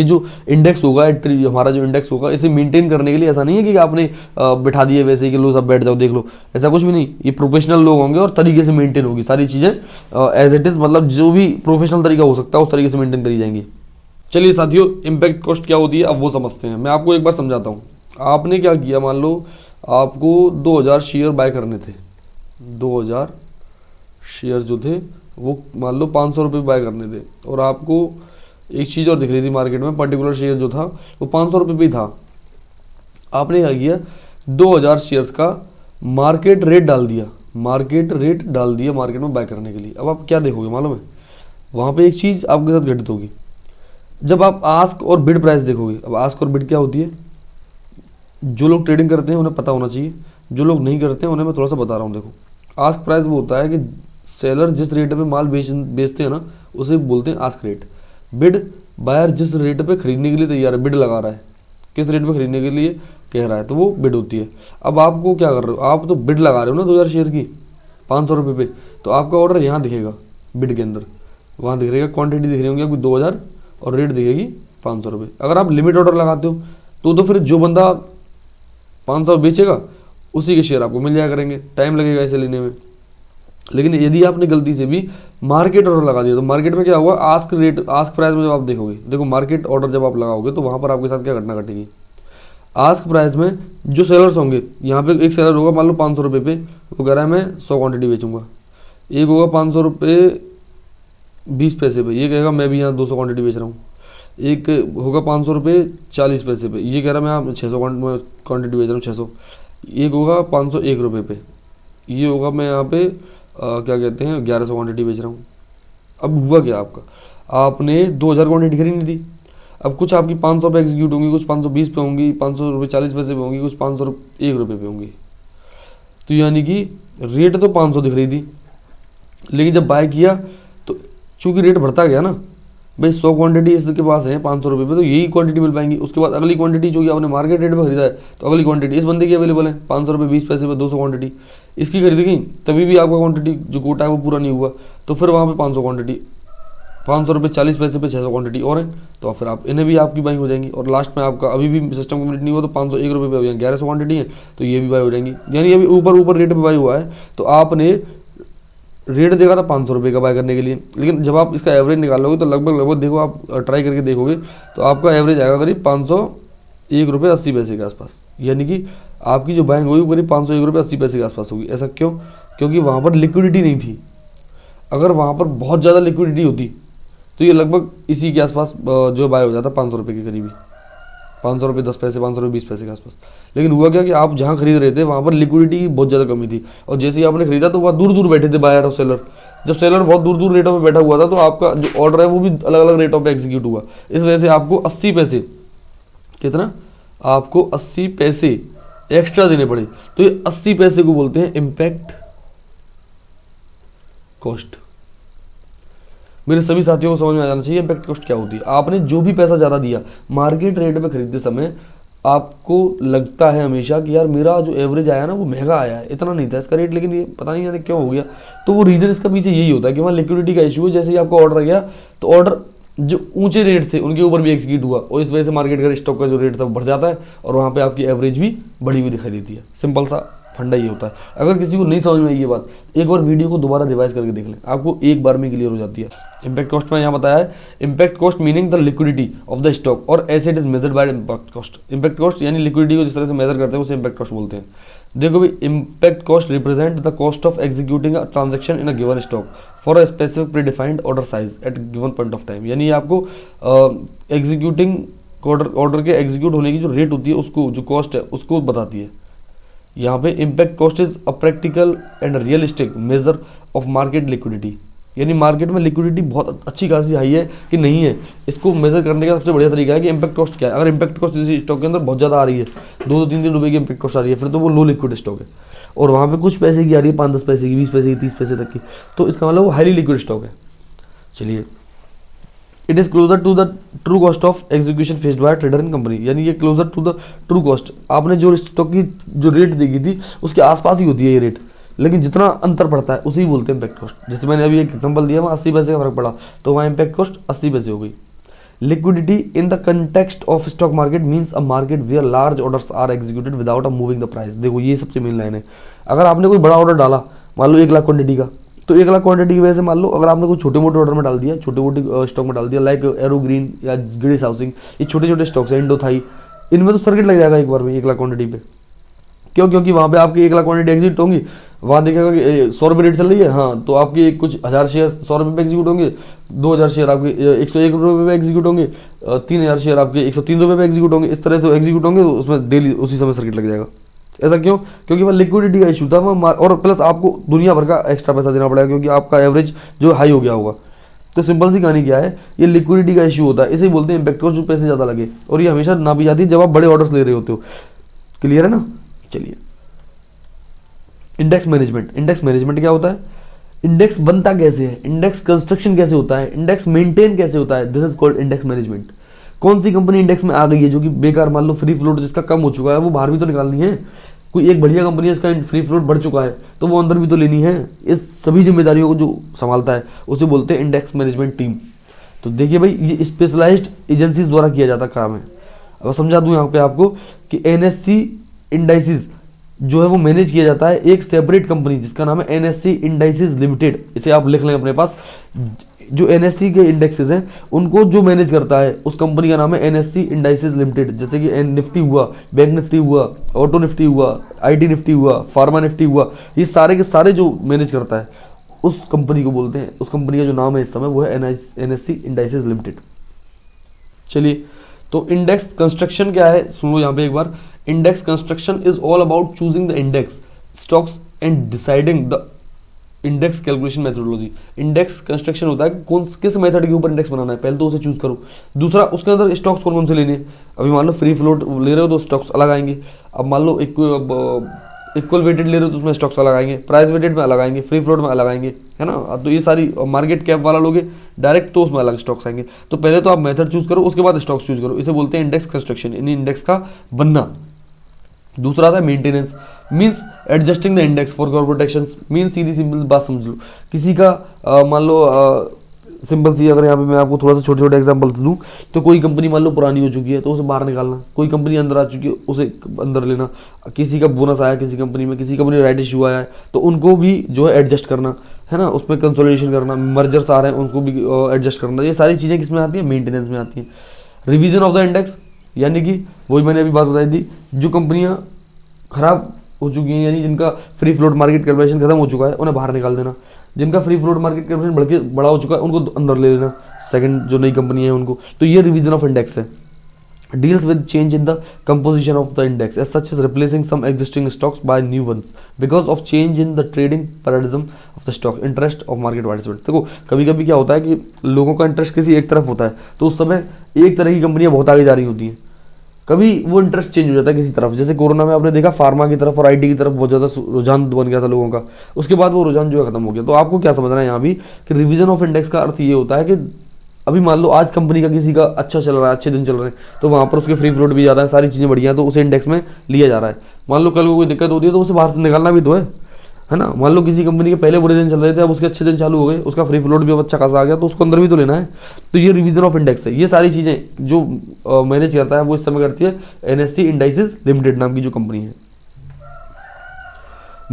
जो इंडेक्स होगा, हमारा जो इंडेक्स होगा, इसे मेंटेन करने के लिए ऐसा नहीं है कि आपने बिठा दिए वैसे ही कि लो सब बैठ जाओ देख लो, ऐसा कुछ भी नहीं। ये प्रोफेशनल लोग होंगे और तरीके से मेंटेन होगी सारी चीज़ें एज इट इज़, मतलब जो भी प्रोफेशनल तरीका हो सकता है उस तरीके से मेंटेन करी जाएंगी। चलिए साथियों, इम्पैक्ट कॉस्ट क्या होती है अब वो समझते हैं। मैं आपको एक बार समझाता हूँ। आपने क्या किया, मान लो आपको 2000 शेयर बाय करने थे, 2000 शेयर जो थे वो मान लो 500 रुपये बाय करने थे, और आपको एक चीज़ और दिख रही थी मार्केट में, पर्टिकुलर शेयर जो था वो 500 रुपये भी था। आपने क्या किया, 2000 शेयर्स का मार्केट रेट डाल दिया मार्केट में बाय करने के लिए। अब आप क्या देखोगे मालूम है, वहाँ पे एक चीज़ आपके साथ घटित होगी। जब आप आस्क और बिड प्राइस देखोगे, अब आस्क और बिड क्या होती है, जो लोग ट्रेडिंग करते हैं उन्हें पता होना चाहिए, जो लोग नहीं करते हैं उन्हें मैं थोड़ा सा बता रहा हूँ। देखो, आस्क प्राइस वो होता है कि सेलर जिस रेट पे माल बेचते हैं ना, उसे बोलते हैं आस्क रेट। बिड, बायर जिस रेट पे खरीदने के लिए तैयार है, बिड लगा रहा है, किस रेट पे खरीदने के लिए कह रहा है, तो वो बिड होती है। अब आपको क्या कर रहे हो, आप तो बिड लगा रहे हो ना 2000 शेयर की 500 रुपये पे, तो आपका ऑर्डर यहाँ दिखेगा बिड के अंदर, वहाँ दिख रहेगा, क्वांटिटी दिख रही होंगी आपको 2000 और रेट दिखेगी 500 रुपये। अगर आप लिमिट ऑर्डर लगाते हो तो फिर जो बंदा 500 बेचेगा उसी के शेयर आपको मिल जाया करेंगे, टाइम लगेगा इसे लेने में। लेकिन यदि आपने गलती से भी मार्केट ऑर्डर लगा दिया तो मार्केट में क्या होगा, आस्क प्राइस में जब आप देखोगे, देखो मार्केट ऑर्डर जब आप लगाओगे तो वहाँ पर आपके साथ क्या घटना घटेगी, आस्क प्राइस में जो सेलर्स होंगे, यहाँ पे एक सेलर होगा मान लो 500 रुपये पे, वो कह रहा है मैं 100 क्वांटिटी बेचूंगा। एक होगा 500 रुपये 20 पैसे पे, ये कहेगा मैं भी यहाँ 200 क्वांटिटी बेच रहा हूँ। एक होगा 500 रुपये 40 पैसे पे, ये कह रहा है मैं यहाँ 600 क्वांटिटी बेच रहा हूँ 600। एक होगा 501 रुपये पे, ये होगा मैं यहाँ पे क्या कहते हैं 1100 क्वांटिटी बेच रहा हूँ। अब हुआ क्या, आपने 2000 क्वांटिटी खरीदनी थी, अब कुछ आपकी 500 पे एग्जीक्यूट होंगी, कुछ 520 पे होंगी, 500 रुपये 40 पैसे पे होंगी, कुछ 501 रुपये पे होंगी। तो यानी कि रेट तो 500 दिख रही थी, लेकिन जब बाय किया तो चूंकि रेट बढ़ता गया ना, भाई 100 क्वांटिटी इसके पास है 500 रुपये पे, तो यही क्वांटिटी मिल पाएंगी। उसके बाद अगली क्वांटिटी जो कि आपने मार्केट रेट में खरीदा है, तो अगली क्वांटिटी इस बंदे की अवेलेबल है 500 रुपये 20 पैसे पे 200 क्वांटिटी इसकी खरीद गई, तभी भी आपका क्वांटिटी जो कोटा है वो पूरा नहीं हुआ, तो फिर वहाँ पे 500 क्वांटिटी 500 रुपये 40 पैसे पे 600 क्वांटिटी और है, तो फिर आप इन्हें भी आपकी बाइंग हो जाएंगी। और लास्ट में आपका अभी भी सिस्टम कंप्लीट नहीं हुआ तो 501 रुपये पे 1100 क्वांटिटी है, तो ये भी बाई हो जाएंगी। यानी अभी ऊपर रेट पे बाई हुआ है, तो आपने रेट देखा था 500 रुपये का बाय करने के लिए, लेकिन जब आप इसका एवरेज निकालोगे तो लगभग देखो आप ट्राई करके देखोगे तो आपका एवरेज आएगा करीब 501 रुपये 80 पैसे के आसपास। यानी कि आपकी जो बाइंग होगी वो करीब 501 रुपये 80 पैसे के आसपास होगी। ऐसा क्यों? क्योंकि वहाँ पर लिक्विडिटी नहीं थी। अगर वहाँ पर बहुत ज़्यादा लिक्विडिटी होती तो ये लगभग इसी के आसपास जो बाय हो जाता 500 रुपये के करीबी, 500 रुपये 10 पैसे 500 रुपये 20 पैसे के आसपास। लेकिन हुआ क्या कि आप जहाँ खरीद रहे थे वहाँ पर लिक्विडिटी की बहुत ज़्यादा कमी थी, और जैसे ही आपने खरीदा तो वहाँ दूर दूर बैठे थे बायर और सेलर। जब सेलर बहुत दूर दूर रेटों में बैठा हुआ था तो आपका जो ऑर्डर है वो भी अलग अलग रेटों पे एग्जीक्यूट हुआ। इस वजह से आपको 80 पैसे, कितना, आपको 80 पैसे एक्स्ट्रा देने पड़े। तो ये 80 पैसे को बोलते हैं इम्पैक्ट कॉस्ट। मेरे सभी साथियों को समझ में आ जाना चाहिए इम्पैक्ट कॉस्ट क्या होती है। आपने जो भी पैसा ज़्यादा दिया मार्केट रेट में खरीदते समय, आपको लगता है हमेशा कि यार मेरा जो एवरेज आया ना वो महंगा आया है, इतना नहीं था इसका रेट, लेकिन ये पता नहीं यार क्यों हो गया। तो वो रीज़न इसका पीछे यही होता है कि वहाँ लिक्विडिटी का इशू है। जैसे ही आपका ऑर्डर गया तो ऑर्डर जो ऊंचे रेट थे उनके ऊपर भी एग्जीक्यूट हुआ, और इस वजह से मार्केट का स्टॉक का जो रेट था वो बढ़ जाता है, और वहाँ पर आपकी एवरेज भी बढ़ी हुई दिखाई देती है। सिंपल सा फंडा ये होता है। अगर किसी को नहीं समझ में आई ये बात, एक बार वीडियो को दोबारा रिवाइज करके देख लें, आपको एक बार में क्लियर हो जाती है। इम्पैक्ट कॉस्ट में यहाँ बताया है, impact cost meaning the liquidity of the stock और as it is measured by impact cost. Impact cost यानी लिक्विडिटी को जिस तरह से मेजर करते हैं उसे इम्पैक्ट कॉस्ट बोलते हैं। देखो भाई, impact cost represent the cost of executing a transaction in a given stock for a specific predefined order size at given point of time. यानी आपको एग्जीक्यूटिंग ऑर्डर के एग्जीक्यूट होने की जो रेट होती है, उसको जो कॉस्ट है उसको बताती है। यहाँ पे impact cost is a practical and realistic measure of market liquidity. यानी मार्केट में लिक्विडिटी बहुत अच्छी खासी हाई है कि नहीं है, इसको मेजर करने का सबसे बढ़िया तरीका है कि इम्पैक्ट कॉस्ट क्या है। अगर इम्पैक्ट कॉस्ट किसी स्टॉक के अंदर बहुत ज़्यादा आ रही है, 2-3 रुपये की इम्पैक्ट कॉस्ट आ रही है, फिर तो वो लो लिक्विड स्टॉक है। और वहाँ पे कुछ पैसे की आ रही है, 5-10 पैसे की, 20 पैसे की, 30 पैसे तक की, तो इसका मतलब वो हाईली लिक्विड स्टॉक है। चलिए, it is closer to the true cost of execution faced by trader in company. यानी ये closer to the true cost, आपने जो स्टॉक की जो रेट देखी थी उसके आसपास ही होती है ये रेट, लेकिन जितना अंतर पड़ता है उसी बोलते हैं इम्पैक्ट कॉस्ट। जैसे मैंने अभी एक एग्जांपल दिया, वहाँ 80 पैसे का फर्क पड़ा तो वहाँ इम्पैक्ट कॉस्ट 80 पैसे हो गई। Liquidity in the context of stock market means a market where large orders are executed without a moving the price. देखो ये सबसे मेन लाइन है। अगर आपने कोई बड़ा ऑर्डर डाला, मान लो 1 लाख क्वांटिटी का, तो 1 लाख क्वांटिटी की वजह से मान लो अगर आपने कोई छोटे मोटे ऑर्डर में डाल दिया, छोटे मोटे स्टॉक में डाल दिया, लाइक एरो ग्रीन या ग्रेस हाउसिंग, ये छोटे छोटे स्टॉक्स है, इंडो थाई, इनमें तो सर्किट लग जाएगा एक बार में 1 लाख क्वांटिटी पे। क्यों? क्योंकि वहाँ पे आपकी 1 लाख क्वांटिटी एग्जीक्यूट होंगी, वहाँ देखेगा कि 100 रुपये रेट चल रही है, हाँ तो आपकी कुछ 1000 शेयर 100 रुपये पे एग्जीक्यूट होंगे, 2000 शेयर आपके 101 रुपये पे एग्जीक्यूट होंगे, 3000 शेयर आपके 103 रुपये पे एग्जीक्यूट होंगे। इस तरह से एग्जीक्यूट होंगे तो उसमें डेली उसी समय सर्किट लग जाएगा। ऐसा क्यों? क्योंकि वह लिक्विडिटी का इशू था वहाँ, और प्लस आपको दुनिया भर का एक्स्ट्रा पैसा देना पड़ेगा क्योंकि आपका एवरेज जो हाई हो गया होगा। तो सिंपल सी कहानी क्या है, ये लिक्विडिटी का इशू होता है, इसे बोलते हैं इम्पैक्ट कॉस्ट, जो पैसे ज़्यादा लगे, और ये हमेशा नापी जाती है जब आप बड़े ऑर्डर्स ले रहे होते हो। क्लियर है ना? चलिए, इंडेक्स मैनेजमेंट। इंडेक्स मैनेजमेंट क्या होता है? इंडेक्स बनता कैसे है, इंडेक्स कंस्ट्रक्शन कैसे होता है, इंडेक्स मेंटेन कैसे होता है, this is called index management. कौन सी कंपनी इंडेक्स में आ गई है जो कि बेकार, मान लो फ्री फ्लोट जिसका कम हो चुका है, वो बाहर भी तो निकालनी है। कोई एक बढ़िया कंपनी है जिसका फ्री फ्लोट बढ़ चुका है तो वो अंदर भी तो लेनी है। इस सभी जिम्मेदारियों को जो संभालता है उसे बोलते हैं इंडेक्स मैनेजमेंट टीम। तो देखिए भाई, ये स्पेशलाइज्ड एजेंसीज द्वारा किया जाता काम है। अब समझा दूं यहाँ पे आपको कि एनएससी इंडाइसिस जो है वो मैनेज किया जाता है एक सेपरेट कंपनी जिसका नाम है एनएससी इंडाइसिस लिमिटेड। इसे आप लिख लें अपने पास। जो एनएससी के इंडेक्सेस हैं उनको जो मैनेज करता है उस कंपनी का नाम है एनएससी इंडाइसिस लिमिटेड। जैसे कि निफ्टी हुआ, बैंक निफ्टी हुआ, ऑटो निफ्टी हुआ, आईटी निफ्टी हुआ, फार्मा निफ्टी हुआ, ये सारे के सारे जो मैनेज करता है उस कंपनी को बोलते हैं, उस कंपनी का जो नाम है इस समय वो है एनएससी इंडाइसिस लिमिटेड। चलिए, तो इंडेक्स कंस्ट्रक्शन क्या है सुन लो यहाँ पे एक बार। Index construction is all about choosing the index stocks and deciding the index calculation methodology. Index construction होता है कौन किस मेथड के ऊपर इंडेक्स बनाना है, पहले तो उसे चूज करो। दूसरा, उसके अंदर स्टॉक्स कौन कौन से लेने हैं। अभी मान लो फ्री फ्लोट ले रहे हो तो स्टॉक्स अलग आएंगे। अब मान लो एक इक्वल वेटेड ले रहे हो तो उसमें स्टॉक्स अलग आएंगे, प्राइस वेटेड में अलग आएंगे, फ्री फ्लोट में अलग आएंगे, है ना। तो ये सारी मार्केट कैप वाला लोगे डायरेक्ट तो उसमें अलग स्टॉक्स आएंगे। तो पहले तो आप मेथड चूज करो, उसके बाद स्टॉक्स चूज करो। इसे बोलते हैं इंडेक्स कंस्ट्रक्शन, इन इंडेक्स का बनना। दूसरा आता है maintenance, means adjusting the index for corporate actions. Means Sidhi simple बात समझ लो, किसी का मान लो सिंपल सी, अगर यहाँ पे मैं आपको थोड़ा सा छोटे छोटे एग्जांपल दूं, तो कोई कंपनी मान लो पुरानी हो चुकी है तो उसे बाहर निकालना, कोई कंपनी अंदर आ चुकी है उसे अंदर लेना, किसी का बोनस आया किसी कंपनी में, किसी कंपनी में राइट इशू आया है तो उनको भी जो है एडजस्ट करना, है ना, उसमें कंसोलिडेशन करना, मर्जर्स आ रहे हैं उनको भी एडजस्ट करना। ये सारी चीज़ें किसमें आती हैं, मेंटेनेंस में आती हैं। रिवीजन ऑफ द इंडेक्स, यानी कि वही मैंने अभी बात बताई थी, जो कंपनियां खराब हो चुकी हैं यानी जिनका फ्री फ्लोट मार्केट कैपिटलाइजेशन खत्म हो चुका है उन्हें बाहर निकाल देना, जिनका फ्री फ्लोट मार्केट कैपिटलाइजेशन बड़ा हो चुका है उनको अंदर ले लेना, सेकंड जो नई कंपनी है उनको। तो ये रिवीजन ऑफ इंडेक्स है। Deals with change in the composition of the index as such as replacing some existing stocks by new ones because of change in the trading paradigm of the stock, interest of market participant. देखो कभी कभी क्या होता है कि लोगों का interest किसी एक तरफ होता है तो उस समय एक तरह की कंपनियां बहुत आगे जा रही होती हैं, कभी वो इंटरेस्ट चेंज हो जाता है किसी तरफ। जैसे कोरोना में आपने देखा फार्मा की तरफ और आईटी की तरफ बहुत ज़्यादा रुझान बन गया था लोगों का, उसके बाद वो रुझान जो है खत्म हो गया। तो आपको क्या समझना है यहाँ भी कि रिवीजन ऑफ इंडेक्स का अर्थ ये होता है कि अभी मान लो आज कंपनी का किसी का अच्छा चल रहा है, अच्छे दिन चल रहे हैं, तो वहाँ पर उसके फ्री फ्लोट भी ज़्यादा है, सारी चीज़ें बढ़िया है, तो उसे इंडेक्स में लिया जा रहा है। मान लो कल को कोई दिक्कत होती है तो उसे बाहर से निकालना भी तो है ना। मान लो किसी कंपनी के पहले बुरे दिन चल रहे थे, अब उसके अच्छे दिन चालू हो गए, उसका फ्री फ्लोट भी अब अच्छा खासा आ गया, तो उसको अंदर भी तो लेना है। तो ये रिवीजन ऑफ इंडेक्स है। ये सारी चीज़ें जो मैनेज करता है वो इस समय करती है एनएससी इंडाइसेस लिमिटेड नाम की जो कंपनी है।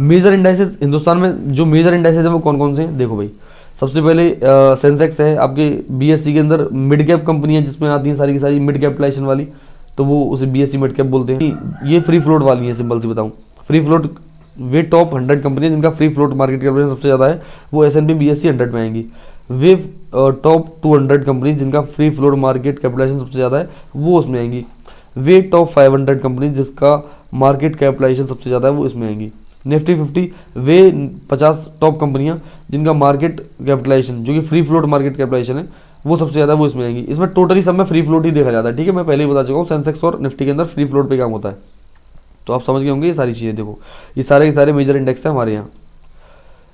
मेजर इंडाइसेस, हिंदुस्तान में जो मेजर इंडाइसेस है वो कौन कौन से हैं, देखो भाई। सबसे पहले सेंसेक्स है आपके बीएससी के अंदर, मिड कैप कंपनियां जिसमें आती हैं सारी की सारी मिड कैपिटलाइजेशन वाली, तो वो उसे बीएससी मिड कैप बोलते हैं। ये फ्री फ्लोट वाली है, सिंपल सी बताऊं, फ्री फ्लोट वे टॉप 100 कंपनियां जिनका फ्री फ्लोट मार्केट कैपिटलाइजेशन सबसे ज़्यादा है वो S&P BSE 100 में आएंगी। वे टॉप 200 कंपनी जिनका फ्री फ्लोट मार्केट कैपिटलाइजेशन सबसे ज़्यादा है वो उसमें आएंगी। वे टॉप 500 कंपनी जिसका मार्केट कैपिटलाइजेशन सबसे ज़्यादा है वो इसमें आएंगी। निफ्टी 50 वे 50 टॉप कंपनियां जिनका मार्केट कैपिटलाइजेशन जो कि फ्री फ्लोट मार्केट कैपिटलाइजेशन है वो सबसे ज़्यादा वो इसमें आएंगी। इसमें टोटली सब में फ्री फ्लोट ही देखा जाता है, ठीक है। मैं पहले ही बता चुका हूँ सेंसेक्स और निफ्टी के अंदर फ्री फ्लोट पे काम होता है, तो आप समझ गए होंगे ये सारी चीज़ें। देखो ये सारे के सारे मेजर इंडेक्स हैं हमारे यहाँ।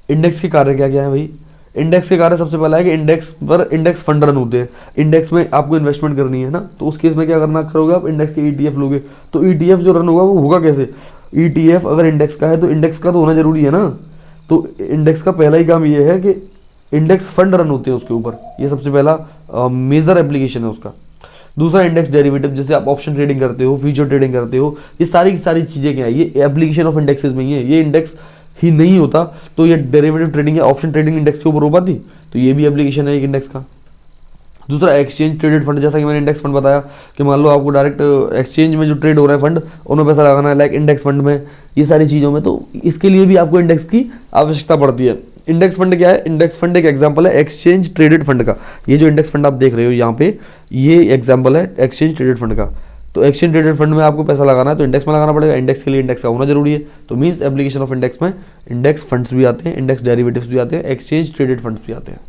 इंडेक्स के कार्य क्या क्या है भाई, इंडेक्स के कार्य सबसे पहला है कि इंडेक्स पर इंडेक्स फंड रन होते हैं। इंडेक्स में आपको इन्वेस्टमेंट करनी है ना, तो उस केस में क्या करना करोगे आप, इंडेक्स के ETF लोगे। तो ETF जो रन होगा वो होगा कैसे, ETF अगर इंडेक्स का है तो इंडेक्स का तो होना जरूरी है ना। तो इंडेक्स का पहला ही काम ये है कि इंडेक्स फंड रन होते हैं उसके ऊपर, ये सबसे पहला मेजर एप्लीकेशन है उसका। दूसरा इंडेक्स डेरिवेटिव, जैसे आप ऑप्शन ट्रेडिंग करते हो, फ्यूचर ट्रेडिंग करते हो, ये सारी की सारी चीज़ें क्या है, ये एप्लीकेशन ऑफ इंडेक्सेस में ही है। ये इंडेक्स ही नहीं होता तो ये डेरिवेटिव ट्रेडिंग या ऑप्शन ट्रेडिंग इंडेक्स के ऊपर हो पाती, तो ये भी एप्लीकेशन है एक इंडेक्स का। दूसरा एक्सचेंज ट्रेडेड फंड, जैसा कि मैंने इंडेक्स फंड बताया कि मान लो आपको डायरेक्ट एक्सचेंज में जो ट्रेड हो रहा है फंड उनमें पैसा लगाना है, लाइक इंडेक्स फंड में, ये सारी चीज़ों में, तो इसके लिए भी आपको इंडेक्स की आवश्यकता पड़ती है। इंडेक्स फंड क्या है, इंडेक्स फंड एक एग्जांपल है एक्सचेंज ट्रेडेड फंड का। ये जो इंडेक्स फंड आप देख रहे हो यहाँ पे, ये एग्जांपल है एक्सचेंज ट्रेडेड फंड का। तो एक्सचेंज ट्रेडेड फंड में आपको पैसा लगाना है तो इंडेक्स में लगाना पड़ेगा, इंडेक्स के लिए इंडेक्स का होना जरूरी है। तो मीन्स एप्लीकेशन ऑफ इंडेक्स में इंडेक्स फंड्स भी आते हैं, इंडेक्स डेरिवेटिव्स भी आते हैं, एक्सचेंज ट्रेडेड फंड्स भी आते हैं।